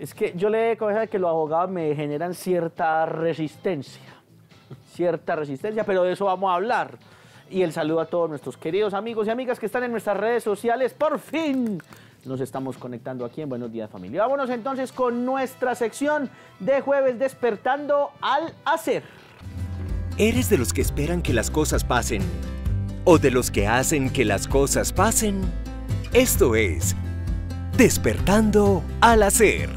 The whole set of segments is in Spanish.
Es que yo le he de que los abogados me generan cierta resistencia, pero de eso vamos a hablar. Y el saludo a todos nuestros queridos amigos y amigas que están en nuestras redes sociales. Por fin nos estamos conectando aquí en Buenos Días, Familia. Vámonos entonces con nuestra sección de jueves Despertando al Hacer. ¿Eres de los que esperan que las cosas pasen? ¿O de los que hacen que las cosas pasen? Esto es Despertando al Hacer.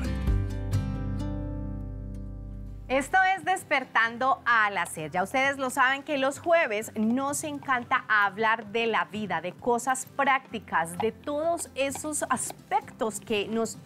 Esto es Despertando al Hacer. Ya ustedes lo saben que los jueves nos encanta hablar de la vida, de cosas prácticas, de todos esos aspectos que nos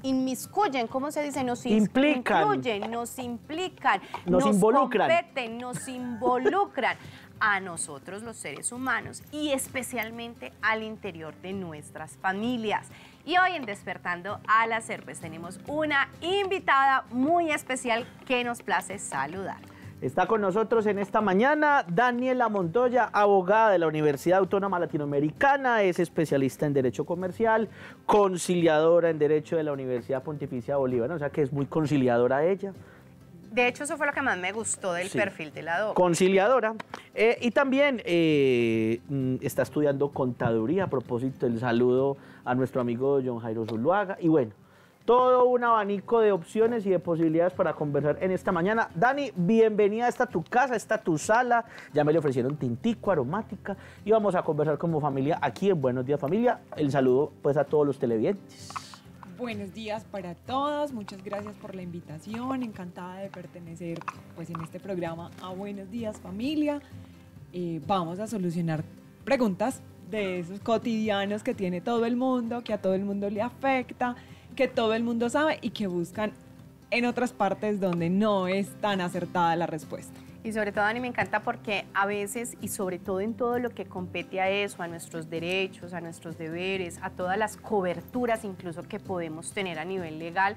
inmiscuyen, ¿cómo se dice? Nos incluyen, nos implican, nos involucran, competen, nos involucran a nosotros los seres humanos y especialmente al interior de nuestras familias. Y hoy en Despertando al Hacer pues tenemos una invitada muy especial que nos place saludar. Está con nosotros en esta mañana Daniela Montoya, abogada de la Universidad Autónoma Latinoamericana, es especialista en Derecho Comercial, conciliadora en Derecho de la Universidad Pontificia Bolivariana, o sea que es muy conciliadora ella. De hecho, eso fue lo que más me gustó del perfil de la doctora. Conciliadora. Y también está estudiando contaduría. A propósito, el saludo a nuestro amigo John Jairo Zuluaga. Y bueno, todo un abanico de opciones y de posibilidades para conversar en esta mañana. Dani, bienvenida a esta tu casa, esta tu sala. Ya me le ofrecieron tintico, aromática. Y vamos a conversar como familia aquí en Buenos Días, Familia. El saludo pues a todos los televidentes. Buenos días para todos, muchas gracias por la invitación, encantada de pertenecer pues en este programa a Buenos Días Familia. Vamos a solucionar preguntas de esos cotidianos que tiene todo el mundo, que a todo el mundo le afecta, que todo el mundo sabe y que buscan en otras partes donde no es tan acertada la respuesta. Y sobre todo, Dani, me encanta porque a veces, y sobre todo en todo lo que compete a eso, a nuestros derechos, a nuestros deberes, a todas las coberturas incluso que podemos tener a nivel legal,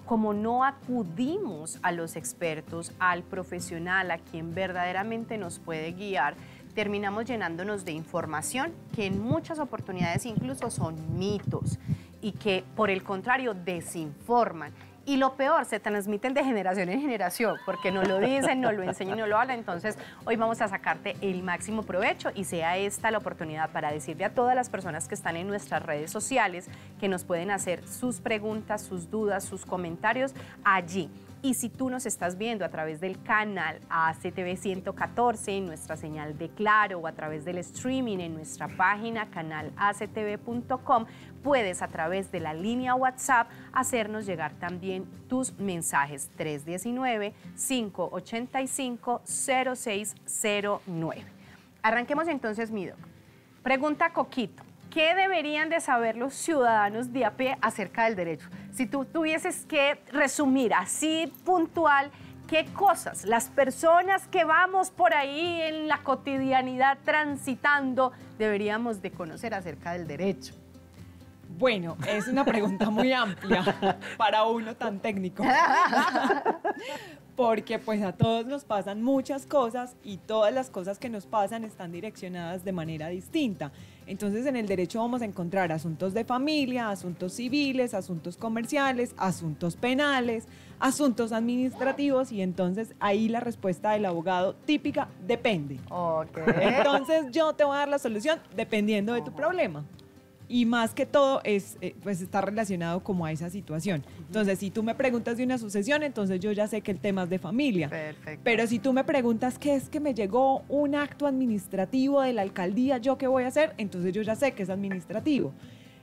como no acudimos a los expertos, al profesional, a quien verdaderamente nos puede guiar, terminamos llenándonos de información que en muchas oportunidades incluso son mitos y que por el contrario desinforman. Y lo peor, se transmiten de generación en generación, porque no lo dicen, no lo enseñan, no lo hablan. Entonces, hoy vamos a sacarte el máximo provecho y sea esta la oportunidad para decirle a todas las personas que están en nuestras redes sociales que nos pueden hacer sus preguntas, sus dudas, sus comentarios allí. Y si tú nos estás viendo a través del canal ACTV 114, en nuestra señal de Claro, o a través del streaming en nuestra página canalactv.com, puedes a través de la línea WhatsApp hacernos llegar también tus mensajes 319-585-0609. Arranquemos entonces, mi doc. Pregunta Coquito. ¿Qué deberían de saber los ciudadanos de a pie acerca del derecho? Si tú tuvieses que resumir así puntual, ¿qué cosas las personas que vamos por ahí en la cotidianidad transitando deberíamos de conocer acerca del derecho? Bueno, es una pregunta muy amplia para uno tan técnico. Porque pues a todos nos pasan muchas cosas y todas las cosas que nos pasan están direccionadas de manera distinta. Entonces en el derecho vamos a encontrar asuntos de familia, asuntos civiles, asuntos comerciales, asuntos penales, asuntos administrativos y entonces ahí la respuesta del abogado típica depende. Okay. Entonces yo te voy a dar la solución dependiendo de tu problema. Y más que todo pues está relacionado como a esa situación. Entonces, si tú me preguntas de una sucesión, entonces yo ya sé que el tema es de familia. Perfecto. Pero si tú me preguntas qué es que me llegó un acto administrativo de la alcaldía, ¿yo qué voy a hacer? Entonces yo ya sé que es administrativo.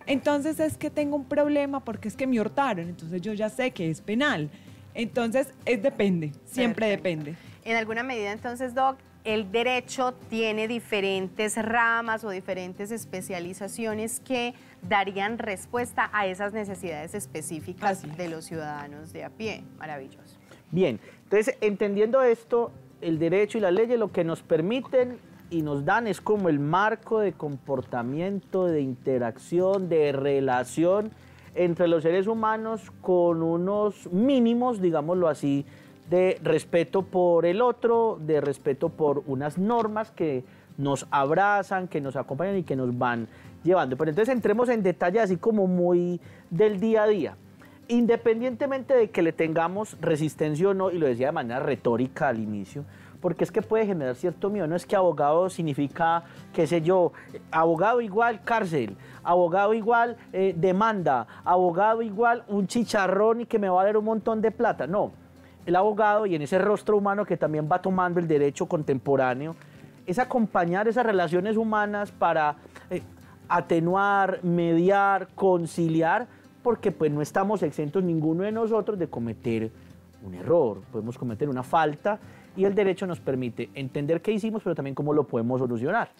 Entonces es que tengo un problema porque es que me hurtaron, entonces yo ya sé que es penal. Entonces depende, siempre depende. En alguna medida entonces, Doc, el derecho tiene diferentes ramas o diferentes especializaciones que darían respuesta a esas necesidades específicas de los ciudadanos de a pie. Maravilloso. Bien, entonces entendiendo esto, el derecho y las leyes lo que nos permiten y nos dan es como el marco de comportamiento, de interacción, de relación entre los seres humanos con unos mínimos, digámoslo así, de respeto por el otro, de respeto por unas normas que nos abrazan, que nos acompañan y que nos van llevando. Pero entonces entremos en detalles así como muy del día a día. independientemente de que le tengamos resistencia o no, y lo decía de manera retórica al inicio, porque es que puede generar cierto miedo. No es que abogado significa, qué sé yo, abogado igual cárcel, abogado igual demanda, abogado igual un chicharrón y que me va a dar un montón de plata. No, el abogado, y en ese rostro humano que también va tomando el derecho contemporáneo, es acompañar esas relaciones humanas para atenuar, mediar, conciliar, porque pues no estamos exentos ninguno de nosotros de cometer un error, podemos cometer una falta, y el derecho nos permite entender qué hicimos, pero también cómo lo podemos solucionar.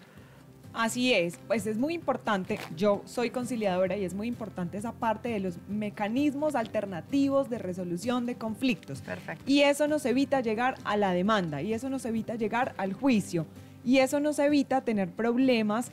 Así es, pues es muy importante, yo soy conciliadora y es muy importante esa parte de los mecanismos alternativos de resolución de conflictos. Perfecto. Y eso nos evita llegar a la demanda, y eso nos evita llegar al juicio, y eso nos evita tener problemas.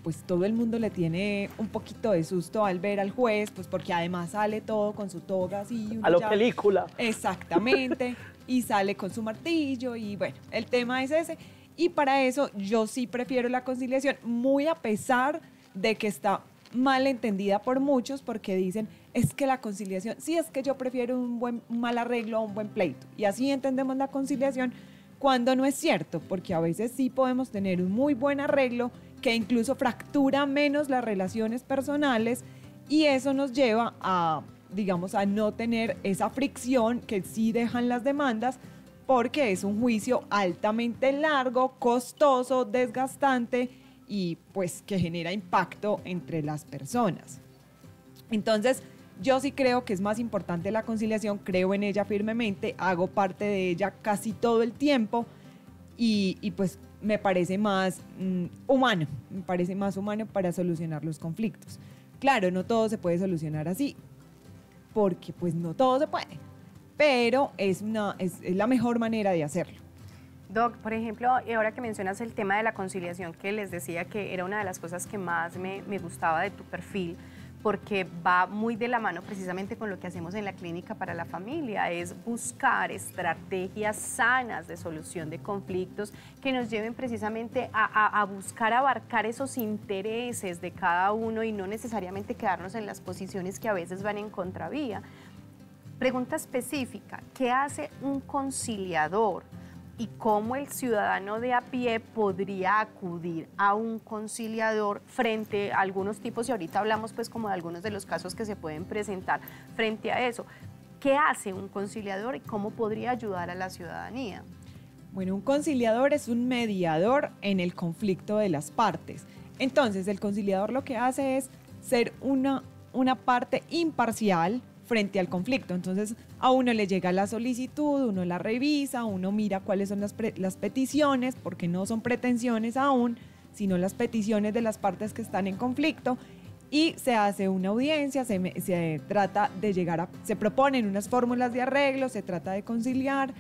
Pues todo el mundo le tiene un poquito de susto al ver al juez, pues porque además sale todo con su toga así. A lo película. Exactamente, y sale con su martillo, y bueno, el tema es ese. Y para eso yo sí prefiero la conciliación, muy a pesar de que está mal entendida por muchos, porque dicen, es que la conciliación, sí, es que yo prefiero un mal arreglo a un buen pleito. Y así entendemos la conciliación, cuando no es cierto, porque a veces sí podemos tener un muy buen arreglo que incluso fractura menos las relaciones personales, y eso nos lleva a, digamos, a no tener esa fricción que sí dejan las demandas, porque es un juicio altamente largo, costoso, desgastante y pues que genera impacto entre las personas. Entonces, yo sí creo que es más importante la conciliación, creo en ella firmemente, hago parte de ella casi todo el tiempo, y pues me parece más humano, me parece más humano para solucionar los conflictos. Claro, no todo se puede solucionar así, porque pues no todo se puede, pero es la mejor manera de hacerlo. Doc, por ejemplo, ahora que mencionas el tema de la conciliación, que les decía que era una de las cosas que más me gustaba de tu perfil, porque va muy de la mano precisamente con lo que hacemos en la Clínica para la Familia, es buscar estrategias sanas de solución de conflictos que nos lleven precisamente a buscar abarcar esos intereses de cada uno y no necesariamente quedarnos en las posiciones que a veces van en contravía. Pregunta específica, ¿qué hace un conciliador? Y cómo el ciudadano de a pie podría acudir a un conciliador frente a algunos tipos, y ahorita hablamos pues como de algunos de los casos que se pueden presentar frente a eso. ¿Qué hace un conciliador y cómo podría ayudar a la ciudadanía? Bueno, un conciliador es un mediador en el conflicto de las partes. Entonces, el conciliador lo que hace es ser una parte imparcial frente al conflicto. Entonces, a uno le llega la solicitud, uno la revisa, uno mira cuáles son las peticiones, porque no son pretensiones aún, sino las peticiones de las partes que están en conflicto, y se hace una audiencia, se trata de se proponen unas fórmulas de arreglo, se trata de conciliar,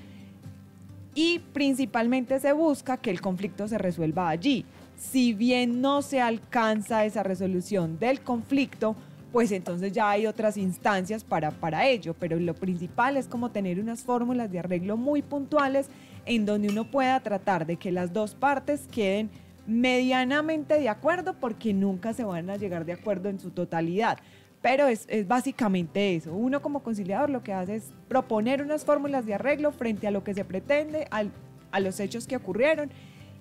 y principalmente se busca que el conflicto se resuelva allí. Si bien no se alcanza esa resolución del conflicto, pues entonces ya hay otras instancias para ello, pero lo principal es como tener unas fórmulas de arreglo muy puntuales en donde uno pueda tratar de que las dos partes queden medianamente de acuerdo, porque nunca se van a llegar de acuerdo en su totalidad, pero es básicamente eso. Uno como conciliador lo que hace es proponer unas fórmulas de arreglo frente a lo que se pretende, a los hechos que ocurrieron,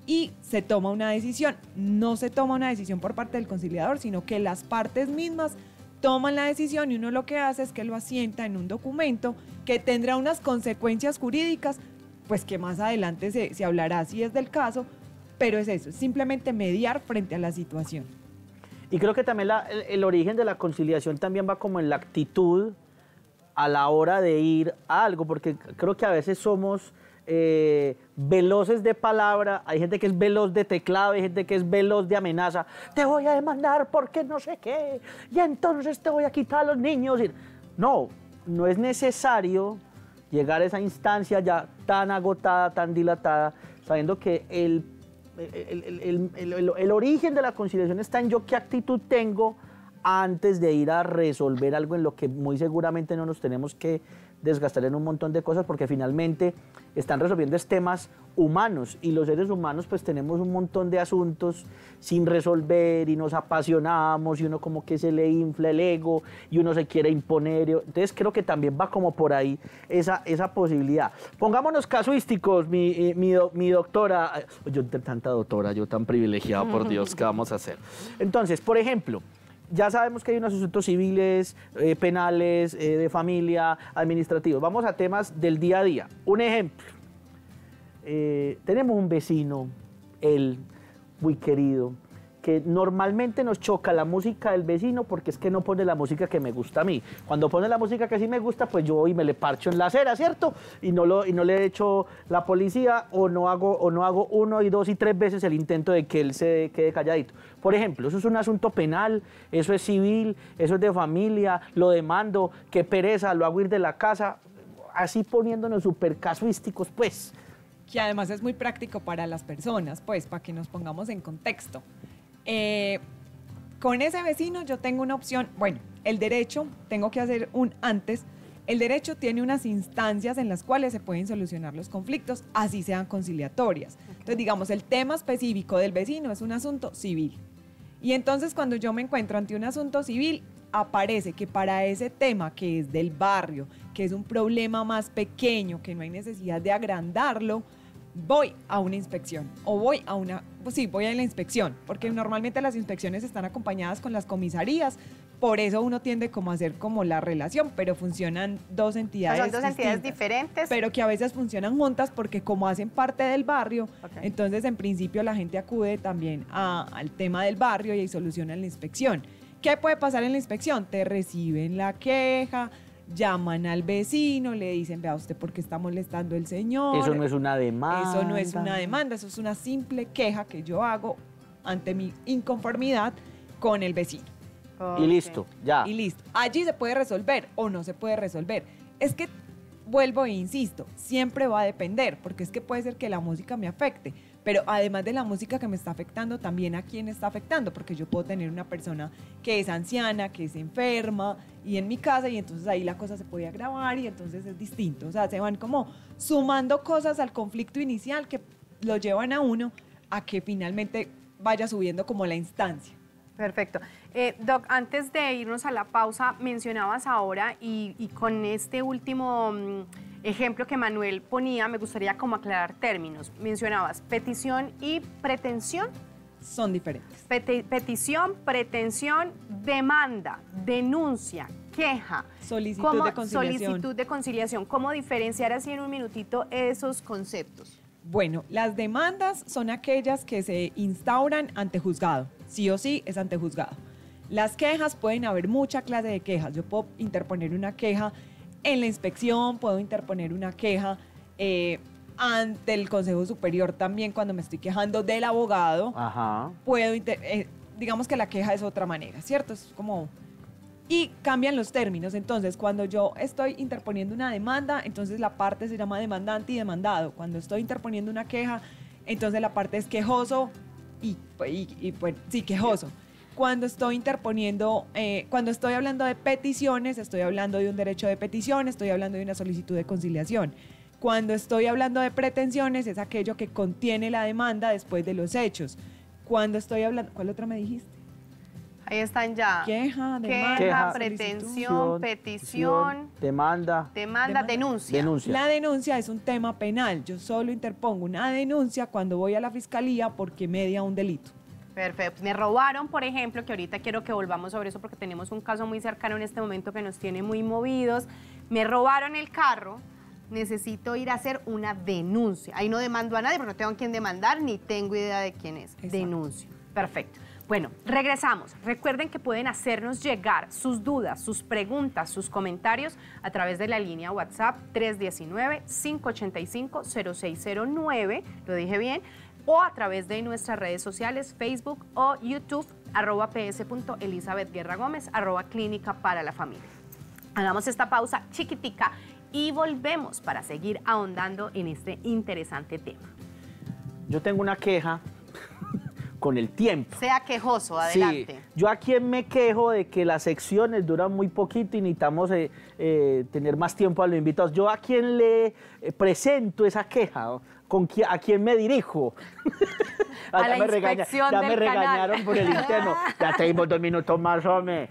y se toma una decisión. No se toma una decisión por parte del conciliador, sino que las partes mismas toman la decisión, y uno lo que hace es que lo asienta en un documento que tendrá unas consecuencias jurídicas, pues que más adelante se hablará si es del caso, pero es eso, simplemente mediar frente a la situación. Y creo que también el origen de la conciliación también va como en la actitud a la hora de ir a algo, porque creo que a veces somos veloces de palabra, hay gente que es veloz de teclado, hay gente que es veloz de amenaza, te voy a demandar porque no sé qué, y entonces te voy a quitar a los niños. No, no es necesario llegar a esa instancia ya tan agotada, tan dilatada, sabiendo que el origen de la conciliación está en yo qué actitud tengo antes de ir a resolver algo en lo que muy seguramente no nos tenemos que desgastar en un montón de cosas, porque finalmente están resolviendo temas humanos y los seres humanos pues tenemos un montón de asuntos sin resolver y nos apasionamos y uno como que se le infla el ego y uno se quiere imponer. Entonces creo que también va como por ahí esa posibilidad. Pongámonos casuísticos, mi doctora, yo tanta doctora, yo tan privilegiado, por Dios, ¿qué vamos a hacer? Entonces, por ejemplo, ya sabemos que hay unos asuntos civiles, penales, de familia, administrativos. Vamos a temas del día a día. Un ejemplo, tenemos un vecino, él, muy querido, que normalmente nos choca la música del vecino porque es que no pone la música que me gusta a mí. Cuando pone la música que sí me gusta, pues yo voy y me le parcho en la acera, ¿cierto? Y no le echo la policía o no hago 1 y 2 y 3 veces el intento de que él se quede calladito. Por ejemplo, eso es un asunto penal, eso es civil, eso es de familia, lo demando, qué pereza, lo hago ir de la casa, así poniéndonos súper casuísticos, pues. Que además es muy práctico para las personas, pues, para que nos pongamos en contexto. Con ese vecino yo tengo una opción, bueno, el derecho, tengo que hacer un antes, el derecho tiene unas instancias en las cuales se pueden solucionar los conflictos, así sean conciliatorias. Entonces, digamos, el tema específico del vecino es un asunto civil. Y entonces cuando yo me encuentro ante un asunto civil, aparece que para ese tema que es del barrio, que es un problema más pequeño, que no hay necesidad de agrandarlo, voy a una inspección o voy a la inspección, porque normalmente las inspecciones están acompañadas con las comisarías, por eso uno tiende como a hacer como la relación, pero funcionan dos entidades son dos entidades diferentes. Pero que a veces funcionan juntas porque como hacen parte del barrio, entonces en principio la gente acude también al tema del barrio y solucionan la inspección. ¿Qué puede pasar en la inspección? Te reciben la queja, llaman al vecino, le dicen, vea usted por qué está molestando el señor. Eso no es una demanda. Eso no es una demanda, eso es una simple queja que yo hago ante mi inconformidad con el vecino. Y listo, ya. Y listo. Allí se puede resolver o no se puede resolver. Es que, vuelvo e insisto, siempre va a depender, porque es que puede ser que la música me afecte, pero además de la música que me está afectando, también a quién está afectando, porque yo puedo tener una persona que es anciana, que es enferma, y en mi casa, y entonces ahí la cosa se puede agravar, y entonces es distinto. O sea, se van como sumando cosas al conflicto inicial que lo llevan a uno a que finalmente vaya subiendo como la instancia. Perfecto. Doc, antes de irnos a la pausa, mencionabas ahora, y con este último ejemplo que Manuel ponía, me gustaría como aclarar términos. Mencionabas petición y pretensión. Son diferentes. Petición, pretensión, demanda, denuncia, queja. Solicitud de conciliación. Solicitud de conciliación. ¿Cómo diferenciar así en un minutito esos conceptos? Bueno, las demandas son aquellas que se instauran ante juzgado. Sí o sí es ante juzgado. Las quejas, pueden haber mucha clase de quejas. Yo puedo interponer una queja en la inspección, puedo interponer una queja ante el Consejo Superior también cuando me estoy quejando del abogado. Ajá. Puedo, digamos que la queja es otra manera, ¿cierto? Es como... Y cambian los términos. Entonces, cuando yo estoy interponiendo una demanda, entonces la parte se llama demandante y demandado. Cuando estoy interponiendo una queja, entonces la parte es quejoso y pues, sí, quejoso. Cuando estoy interponiendo, cuando estoy hablando de peticiones, estoy hablando de un derecho de petición, estoy hablando de una solicitud de conciliación. Cuando estoy hablando de pretensiones, es aquello que contiene la demanda después de los hechos. Cuando estoy hablando... ¿Cuál otra me dijiste? Ahí están ya. Queja, demanda, pretensión, petición, demanda, denuncia. La denuncia es un tema penal. Yo solo interpongo una denuncia cuando voy a la fiscalía porque media un delito. Perfecto. Me robaron, por ejemplo, que ahorita quiero que volvamos sobre eso porque tenemos un caso muy cercano en este momento que nos tiene muy movidos. Me robaron el carro, necesito ir a hacer una denuncia. Ahí no demando a nadie porque no tengo a quién demandar ni tengo idea de quién es. Exacto. Denuncio. Perfecto. Bueno, regresamos. Recuerden que pueden hacernos llegar sus dudas, sus preguntas, sus comentarios a través de la línea WhatsApp 319-585-0609, lo dije bien, o a través de nuestras redes sociales, Facebook o YouTube, @ps.elizabethguerragomez, @clínica para la familia. Hagamos esta pausa chiquitica y volvemos para seguir ahondando en este interesante tema. Yo tengo una queja con el tiempo. Sea quejoso, adelante. Sí, yo aquí me quejo de que las secciones duran muy poquito y necesitamos tener más tiempo a los invitados. ¿Yo a quién le presento esa queja? ¿A quién me dirijo? A la inspección ya del me regañaron canal. por el interno. Ya tenemos 2 minutos más, hombre.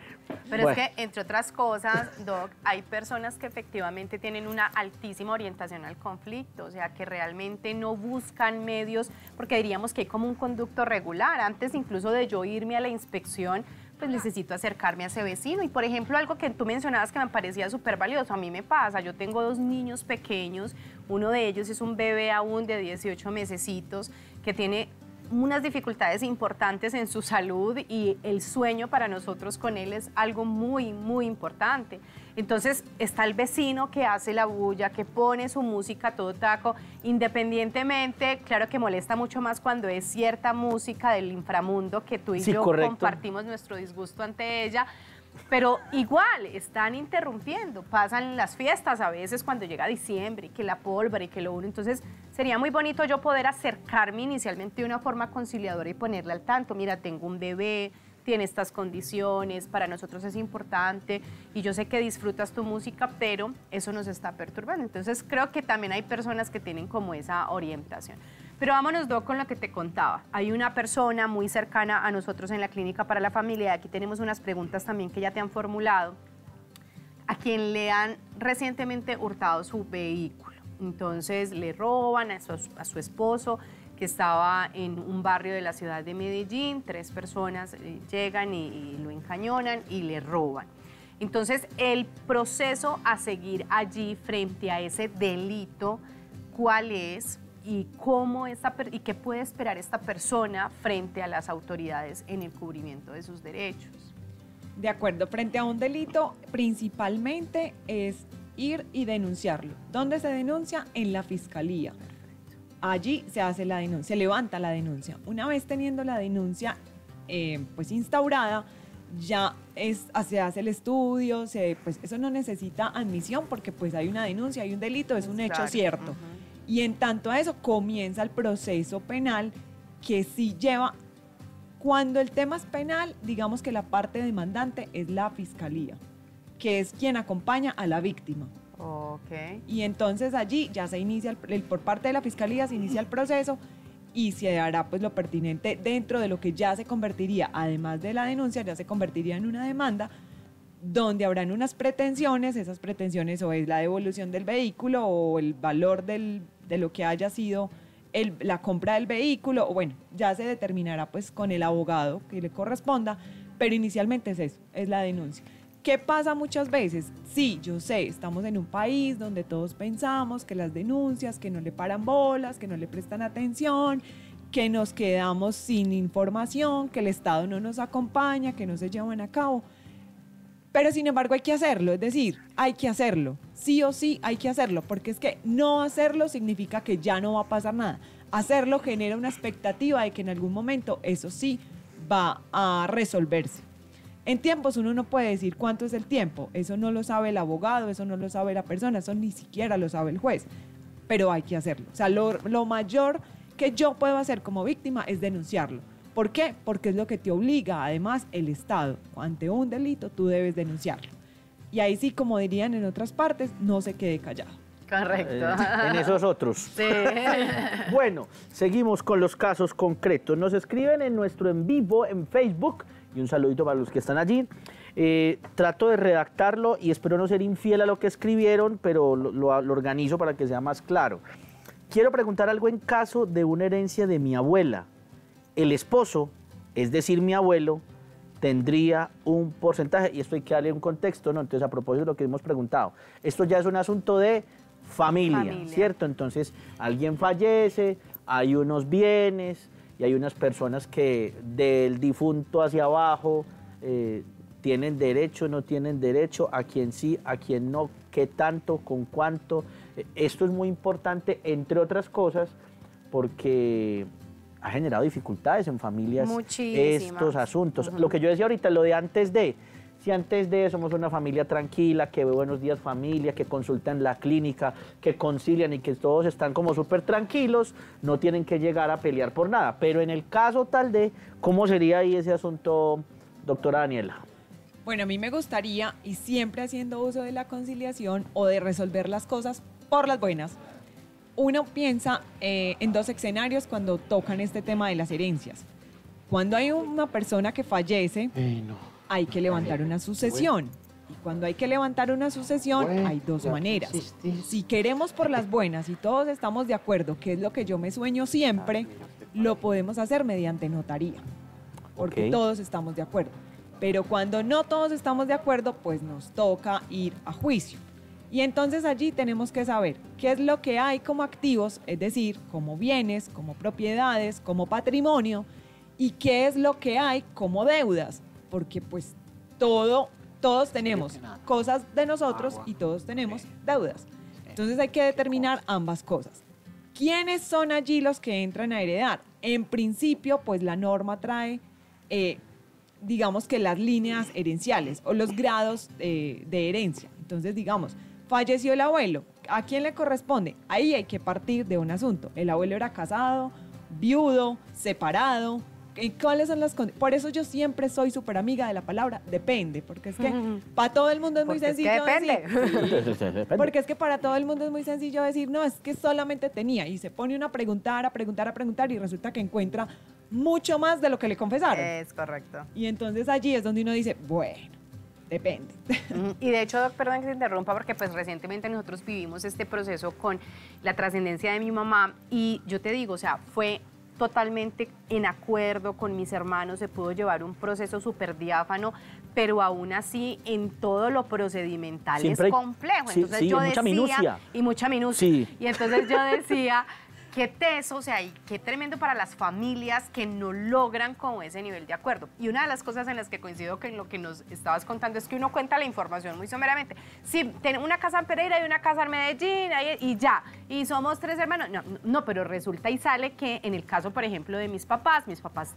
Pero Bueno. es que, entre otras cosas, Doc, hay personas que efectivamente tienen una altísima orientación al conflicto, o sea, que realmente no buscan medios, porque diríamos que hay como un conducto regular. Antes incluso de yo irme a la inspección, pues necesito acercarme a ese vecino. Y, por ejemplo, algo que tú mencionabas que me parecía súper valioso, a mí me pasa, yo tengo 2 niños pequeños, uno de ellos es un bebé aún de 18 mesecitos, que tiene unas dificultades importantes en su salud y el sueño para nosotros con él es algo muy, muy importante. Entonces está el vecino que hace la bulla, que pone su música a todo taco, independientemente, claro que molesta mucho más cuando es cierta música del inframundo que tú y Sí, yo correcto. compartimos nuestro disgusto ante ella. Pero igual, están interrumpiendo, pasan las fiestas a veces cuando llega diciembre, y que la pólvora y que lo uno. Entonces, sería muy bonito yo poder acercarme inicialmente de una forma conciliadora y ponerle al tanto, mira, tengo un bebé, tiene estas condiciones, para nosotros es importante y yo sé que disfrutas tu música, pero eso nos está perturbando. Entonces, creo que también hay personas que tienen como esa orientación. Pero vámonos, Doc, con lo que te contaba. Hay una persona muy cercana a nosotros en la Clínica para la Familia, aquí tenemos unas preguntas también que ya te han formulado, a quien le han recientemente hurtado su vehículo. Entonces le roban a su esposo, que estaba en un barrio de la ciudad de Medellín, 3 personas llegan y lo encañonan y le roban. Entonces el proceso a seguir allí frente a ese delito, ¿cuál es? Y y qué puede esperar esta persona frente a las autoridades en el cubrimiento de sus derechos. De acuerdo, frente a un delito, principalmente es ir y denunciarlo. ¿Dónde se denuncia? En la fiscalía. Allí se hace la denuncia, se levanta la denuncia. Una vez teniendo la denuncia pues instaurada, ya se hace el estudio, pues eso no necesita admisión porque pues hay una denuncia, hay un delito, es un hecho cierto. Y en tanto a eso comienza el proceso penal que sí lleva, cuando el tema es penal, digamos que la parte demandante es la fiscalía, que es quien acompaña a la víctima. Okay. Y entonces allí ya se inicia, por parte de la fiscalía se inicia el proceso y se hará pues lo pertinente dentro de lo que ya se convertiría, además de la denuncia, ya se convertiría en una demanda, donde habrán unas pretensiones, esas pretensiones o es la devolución del vehículo o el valor de lo que haya sido la compra del vehículo, o bueno, ya se determinará pues con el abogado que le corresponda, pero inicialmente es eso, es la denuncia. ¿Qué pasa muchas veces? Sí, yo sé, estamos en un país donde todos pensamos que las denuncias, que no le paran bolas, que no le prestan atención, que nos quedamos sin información, que el Estado no nos acompaña, que no se llevan a cabo. Pero sin embargo hay que hacerlo, es decir, hay que hacerlo, sí o sí hay que hacerlo, porque es que no hacerlo significa que ya no va a pasar nada. Hacerlo genera una expectativa de que en algún momento eso sí va a resolverse. En tiempos uno no puede decir cuánto es el tiempo, eso no lo sabe el abogado, eso no lo sabe la persona, eso ni siquiera lo sabe el juez, pero hay que hacerlo. O sea, lo mayor que yo puedo hacer como víctima es denunciarlo. ¿Por qué? Porque es lo que te obliga, además, el Estado. Ante un delito, tú debes denunciarlo. Y ahí sí, como dirían en otras partes, no se quede callado. Correcto. En esos otros. Sí. Bueno, seguimos con los casos concretos. Nos escriben en nuestro en vivo en Facebook, y un saludito para los que están allí. Trato de redactarlo y espero no ser infiel a lo que escribieron, pero lo organizo para que sea más claro. Quiero preguntar algo en caso de una herencia de mi abuela. El esposo, es decir, mi abuelo, tendría un porcentaje, y esto hay que darle un contexto, ¿no? Entonces, a propósito de lo que hemos preguntado, esto ya es un asunto de familia, ¿cierto? Entonces, alguien fallece, hay unos bienes y hay unas personas que del difunto hacia abajo tienen derecho, no tienen derecho, a quien sí, a quien no, qué tanto, con cuánto. Esto es muy importante, entre otras cosas, porque ha generado dificultades en familias estos asuntos. Lo que yo decía ahorita, lo de antes de, Si antes de eso somos una familia tranquila, que ve Buenos Días Familia, que consulta en la clínica, que concilian y que todos están como súper tranquilos, no tienen que llegar a pelear por nada. Pero en el caso tal de, ¿cómo sería ahí ese asunto, doctora Daniela? Bueno, a mí me gustaría, y siempre haciendo uso de la conciliación o de resolver las cosas por las buenas, uno piensa en dos escenarios cuando tocan este tema de las herencias. Cuando hay una persona que fallece, hay que levantar una sucesión. Y cuando hay que levantar una sucesión, hay dos maneras. Si queremos por las buenas y todos estamos de acuerdo, que es lo que yo me sueño siempre, lo podemos hacer mediante notaría, porque todos estamos de acuerdo. Pero cuando no todos estamos de acuerdo, pues nos toca ir a juicio. Y entonces allí tenemos que saber qué es lo que hay como activos, es decir, como bienes, como propiedades, como patrimonio, y qué es lo que hay como deudas, porque pues todos tenemos cosas de nosotros y todos tenemos deudas. Entonces hay que determinar ambas cosas. ¿Quiénes son allí los que entran a heredar? En principio, pues la norma trae, digamos que las líneas herenciales o los grados de herencia. Entonces, digamos, falleció el abuelo, ¿a quién le corresponde? Ahí hay que partir de un asunto. El abuelo era casado, viudo, separado. ¿Cuáles son las condiciones? Por eso yo siempre soy súper amiga de la palabra depende, porque es que para todo el mundo es muy sencillo decir. Porque es que para todo el mundo es muy sencillo decir, no, es que solamente tenía, y se pone uno a preguntar, y resulta que encuentra mucho más de lo que le confesaron. Es correcto. Y entonces allí es donde uno dice, bueno, depende. Y de hecho, Doc, perdón que te interrumpa, porque pues recientemente nosotros vivimos este proceso con la trascendencia de mi mamá, y yo te digo, o sea, fue totalmente en acuerdo con mis hermanos, se pudo llevar un proceso súper diáfano, pero aún así en todo lo procedimental siempre es complejo. Entonces yo mucha decía, minucia. Y mucha minucia. Sí. Y entonces yo decía, qué teso, o sea, y qué tremendo para las familias que no logran como ese nivel de acuerdo. Y una de las cosas en las que coincido con lo que nos estabas contando es que uno cuenta la información muy someramente. Sí, tenemos una casa en Pereira y una casa en Medellín y ya, y somos 3 hermanos. No, pero resulta y sale que en el caso, por ejemplo, de mis papás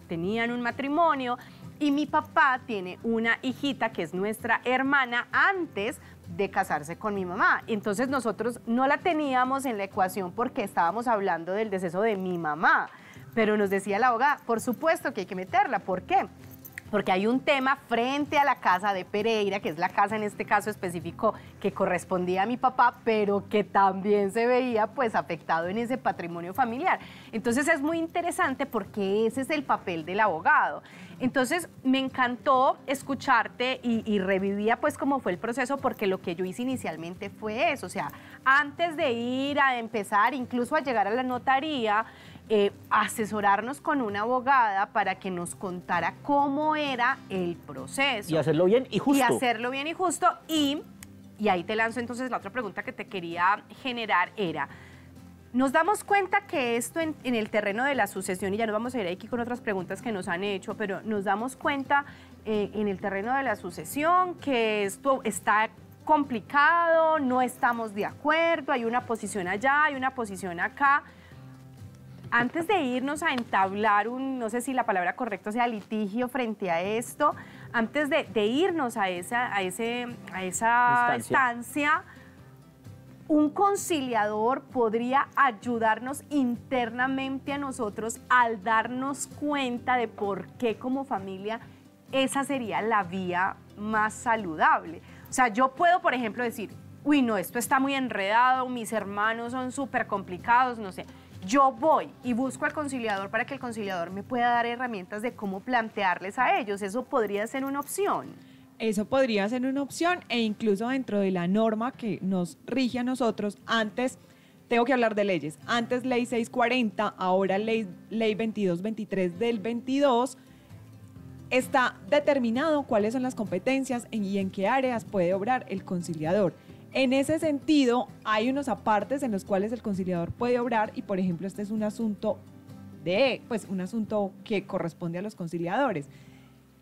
tenían un matrimonio y mi papá tiene una hijita que es nuestra hermana antes de casarse con mi mamá. Entonces nosotros no la teníamos en la ecuación porque estábamos hablando del deceso de mi mamá, pero nos decía la abogada, por supuesto que hay que meterla. ¿Por qué? Porque hay un tema frente a la casa de Pereira, que es la casa en este caso específico que correspondía a mi papá, pero que también se veía pues afectado en ese patrimonio familiar. Entonces es muy interesante porque ese es el papel del abogado. Entonces me encantó escucharte y revivía pues cómo fue el proceso, porque lo que yo hice inicialmente fue eso, o sea, antes de ir a empezar, incluso a llegar a la notaría, asesorarnos con una abogada para que nos contara cómo era el proceso. Y hacerlo bien y justo. Y hacerlo bien y justo. Y ahí te lanzo entonces la otra pregunta que te quería generar era, nos damos cuenta que esto en el terreno de la sucesión, y ya nos vamos a ir aquí con otras preguntas que nos han hecho, pero nos damos cuenta en el terreno de la sucesión que esto está complicado, no estamos de acuerdo, hay una posición allá, hay una posición acá. Antes de irnos a entablar no sé si la palabra correcta sea litigio frente a esto, antes de irnos a esa instancia, un conciliador podría ayudarnos internamente a nosotros al darnos cuenta de por qué como familia esa sería la vía más saludable. O sea, yo puedo, por ejemplo, decir, uy, no, esto está muy enredado, mis hermanos son súper complicados, no sé. Yo voy y busco al conciliador para que el conciliador me pueda dar herramientas de cómo plantearles a ellos. ¿Eso podría ser una opción? Eso podría ser una opción, e incluso dentro de la norma que nos rige a nosotros, antes, tengo que hablar de leyes, antes ley 640, ahora ley 2223 del 22, está determinado cuáles son las competencias y en qué áreas puede obrar el conciliador. En ese sentido, hay unos apartes en los cuales el conciliador puede obrar y, por ejemplo, este es un asunto un asunto que corresponde a los conciliadores.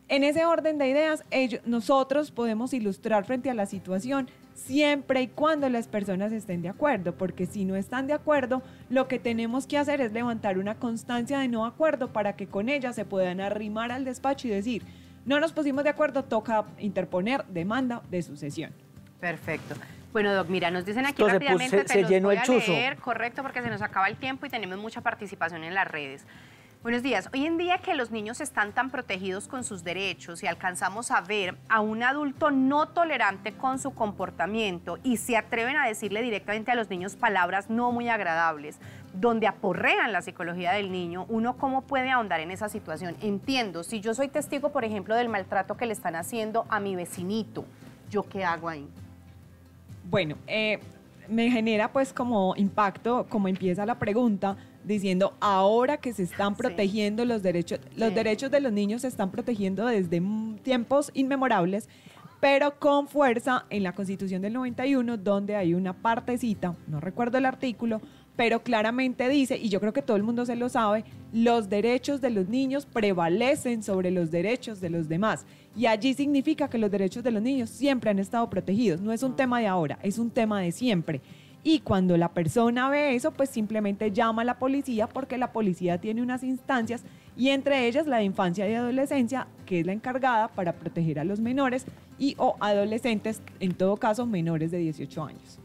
En ese orden de ideas, nosotros podemos ilustrar frente a la situación siempre y cuando las personas estén de acuerdo, porque si no están de acuerdo, lo que tenemos que hacer es levantar una constancia de no acuerdo para que con ella se puedan arrimar al despacho y decir, no nos pusimos de acuerdo, toca interponer demanda de sucesión. Perfecto. Bueno, Doc, mira, nos dicen aquí Entonces, rápidamente, se llenó el chuzo. leer, correcto, porque se nos acaba el tiempo y tenemos mucha participación en las redes. Buenos días. Hoy en día que los niños están tan protegidos con sus derechos y alcanzamos a ver a un adulto no tolerante con su comportamiento y se atreven a decirle directamente a los niños palabras no muy agradables, donde aporrean la psicología del niño, ¿uno cómo puede ahondar en esa situación? Entiendo, si yo soy testigo, por ejemplo, del maltrato que le están haciendo a mi vecinito, ¿yo qué hago ahí? Bueno, me genera pues como impacto, como empieza la pregunta, diciendo ahora que se están protegiendo los derechos de los niños se están protegiendo desde tiempos inmemorables, pero con fuerza en la Constitución del 91, donde hay una partecita, no recuerdo el artículo, pero claramente dice, y yo creo que todo el mundo se lo sabe, los derechos de los niños prevalecen sobre los derechos de los demás. Y allí significa que los derechos de los niños siempre han estado protegidos. No es un tema de ahora, es un tema de siempre. Y cuando la persona ve eso, pues simplemente llama a la policía, porque la policía tiene unas instancias, y entre ellas la de infancia y adolescencia, que es la encargada para proteger a los menores y o adolescentes, en todo caso menores de 18 años.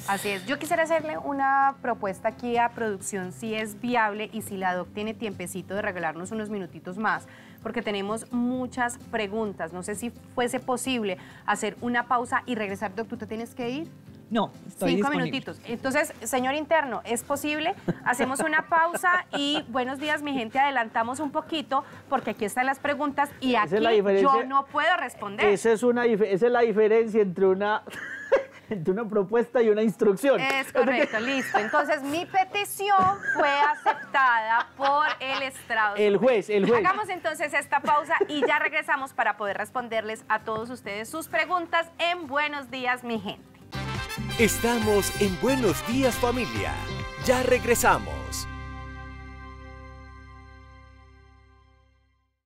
Así es. Yo quisiera hacerle una propuesta aquí a producción, si es viable y si la Doc tiene tiempecito de regalarnos unos minutitos más, porque tenemos muchas preguntas. No sé si fuese posible hacer una pausa y regresar. Doc, ¿tú te tienes que ir? No, estoy 5 disponible. minutitos. Entonces, señor interno, ¿es posible? Hacemos una pausa y buenos días, mi gente, adelantamos un poquito porque aquí están las preguntas y aquí yo no puedo responder. Esa es la diferencia entre una... entre una propuesta y una instrucción. Es correcto, listo. Entonces, mi petición fue aceptada por el estrado. El juez. Hagamos entonces esta pausa y ya regresamos para poder responderles a todos ustedes sus preguntas en Buenos Días, mi gente. Estamos en Buenos Días, familia. Ya regresamos.